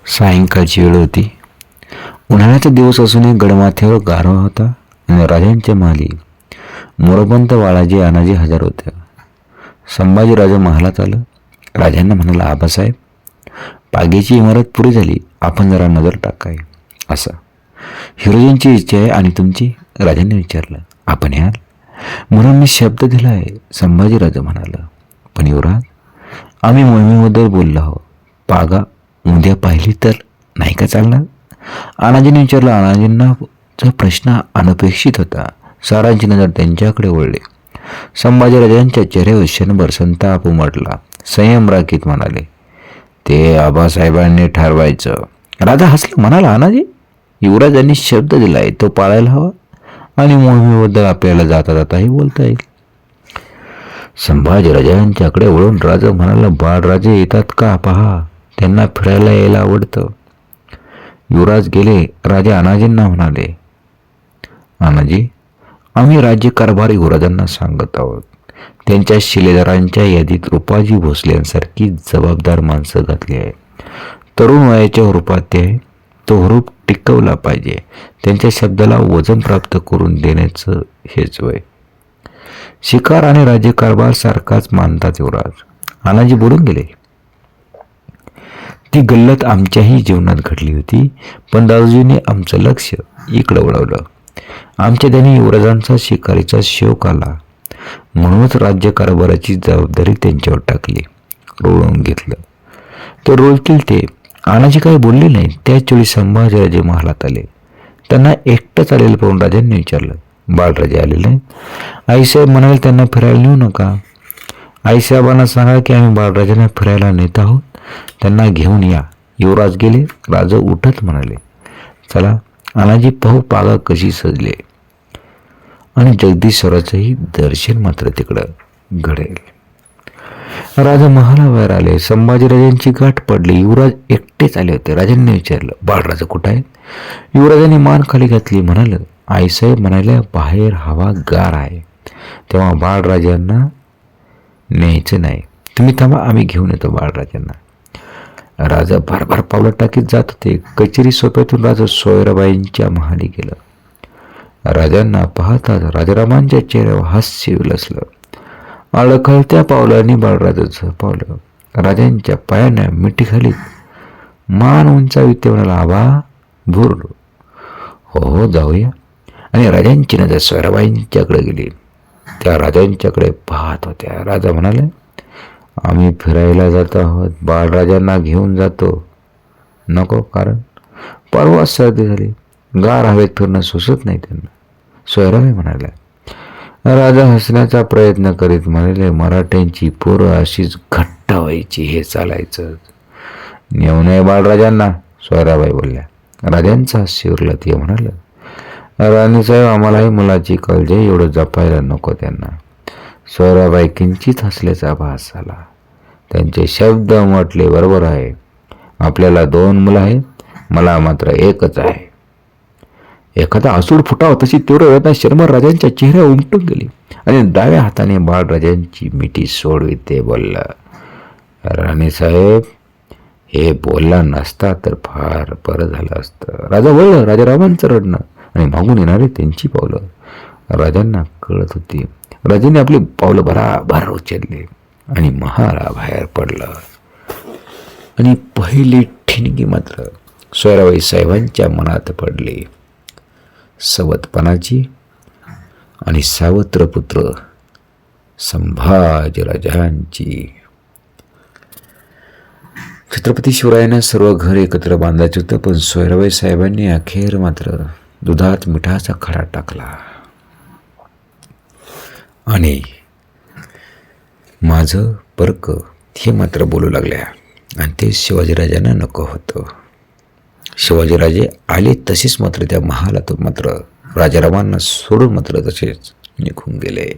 सायंकाळची वेळ होती. उन्हाळ्याचा दिवस असूनही गडमाथ्यावर गारवा होता आणि राजांच्या महाली मोरपंत बाळाजी अनाजी हजर होत्या. संभाजीराजे महालात आलं. राजांना म्हणाला, आबासाहेब, पाग्याची इमारत पुरी झाली, आपण जरा नजर टाकाय. असं हिरोजींची इच्छा आहे आणि तुमची? राजांनी विचारलं. आपण याल म्हणून मी शब्द दिला आहे, संभाजीराजे म्हणाला. पण युवराज, आम्ही मोहिमेबद्दल बोललो आहोत. पागा उद्या पाहिली तर नाही का चालणार? अनाजीने विचारलं. अनाजींचा प्रश्न अनपेक्षित होता. सारांची नजर त्यांच्याकडे वळली. संभाजीराजांच्या चेहऱ्यावर क्षणभर संताप उमटला. संयम राखीत म्हणाले, ते आबासाहेबांनी ठरवायचं. राजा हसला, म्हणाला, अनाजी, युवराजांनी शब्द दिलाय तो पाळायला हवा आणि मोहिमेबद्दल आपल्याला जाता जाताही बोलता येईल. संभाजीराजांच्याकडे वळून राजा म्हणाला, बाळराजे येतात का पहा, त्यांना फिरायला यायला आवडतं. युवराज गेले. राजा अनाजींना म्हणाले, अनाजी, आम्ही राज्यकारभार युवराजांना सांगत आहोत. त्यांच्या शिलेदारांच्या यादीत रुपाजी भोसल्यांसारखी जबाबदार माणसं घातली आहे. तरुण वयाच्या हुरूपात ते आहे. तो हुरूप टिकवला पाहिजे. त्यांच्या शब्दाला वजन प्राप्त करून देण्याचं हेच वय. शिकार आणि राज्यकारभार सारखाच मानतात युवराज. अनाजी बोलून गेले. ती गल्लत आमच्याही जीवनात घडली होती, पण दादाजीने आमचं लक्ष इकडं वळवलं. आमच्या त्यांनी युवराजांचा शिकारीचा शौक आला, म्हणूनच राज्यकारभाराची जबाबदारी त्यांच्यावर टाकली. रोवून घेतलं. तर रोवतील ते. अनाजी काही बोलले नाही. त्याच वेळी संभाजीराजे महालात आले. त्यांना एकटंच आलेलं पाहून राजांनी विचारलं, बाळराजे आलेले नाहीत? आईसाहेब म्हणाले, त्यांना फिरायला नेऊ नका. आईसाहेबांना सांगा की आम्ही बाळराजांना फिरायला नेत आहोत, त्यांना घेऊन या. युवराज गेले. राजा उठत म्हणाले, चला अनाजी, पाहू पागा कशी सजले. आणि जगदीश्वराचंही दर्शन मात्र तिकडं घडेल. राजा महालाबाहेर आले. संभाजीराजांची गाठ पडली. युवराज एकटेच आले होते. राजांनी विचारलं, बाळराजा कुठं आहेत? युवराजांनी मान खाली घातली. म्हणाल, आईसाहेब म्हणाल्या, बाहेर हवा गार आहे, तेव्हा बाळराजांना न्यायचं नाही. तुम्ही थांबा, आम्ही घेऊन येतो बाळराजांना. राजा भरभर पावलं टाकीत जात होते. कचेरी सोप्यातून राजा सोयराबाईंच्या महाली गेलं. राजांना पाहताच राजारामांच्या चेहऱ्यावर हास्य विलसलं. अडखळत्या पावलांनी बाळराजाचं पावलं. राजांच्या पायाने मिठी घालीत मान उंचावीत ते म्हणाला, आबा, भूर. हो, जाऊया. आणि राजांची नजर सोयराबाईंच्याकडे गेली. त्या राजांच्याकडे पाहत होत्या. राजा म्हणाले, आम्ही फिरायला जातो आहोत, बाळराजांना घेऊन जातो. नको, कारण परवा सर्दी झाली, गार हवेत फिरणं सुचत नाही त्यांना. सोयराबाई म्हणाल्या. राजा हसण्याचा प्रयत्न करीत म्हणाले, मराठ्यांची पोरं अशीच घट्ट व्हायची, हे चालायचं. नेऊ नये बाळराजांना, सोयराबाई बोलल्या. राजांचा हास्य उरलं. ते म्हणाल, राणीसाहेब, आम्हालाही मुलाची काळजी, एवढं जपायला नको त्यांना. सोयराबाई किंचित हसल्याचा भास झाला. त्यांचे शब्द म्हटले, बरोबर आहे, आपल्याला 2 मुलं आहेत, मला मात्र एकच आहे. एखादा आसूड फुटावा तशी तीव्र वेदना शर्मा राजांच्या चेहऱ्यावर उमटून गेली आणि डाव्या हाताने बाळराजांची मिठी सोडवीत ते बोलला, राणीसाहेब, हे बोलला नसता तर फार बरं झालं असतं. राजा वळलं. राजारामांचं रडणं आणि मागून येणारे त्यांची पावलं राजांना कळत होती. राजाने आपली पावलं भराभर उचलली आणि महाला बाहेर पडला. आणि पहिली ठिणगी मात्र सोयराबाई साहेबांच्या मनात पडली. सवतपणाची आणि सावत्र पुत्र संभाजीराजांची. छत्रपती शिवरायांना सर्व घर एकत्र बांधायचं होतं, पण सोयराबाई साहेबांनी अखेर मात्र दुधात मिठाचा खडा टाकला आणि माझं परक हे मात्र बोलू लागल्या. आणि ते शिवाजीराजांना नको होतं. शिवाजीराजे आले तसेच मात्र त्या महालातून मात्र राजारामांना सोडून मात्र तसेच निघून गेले.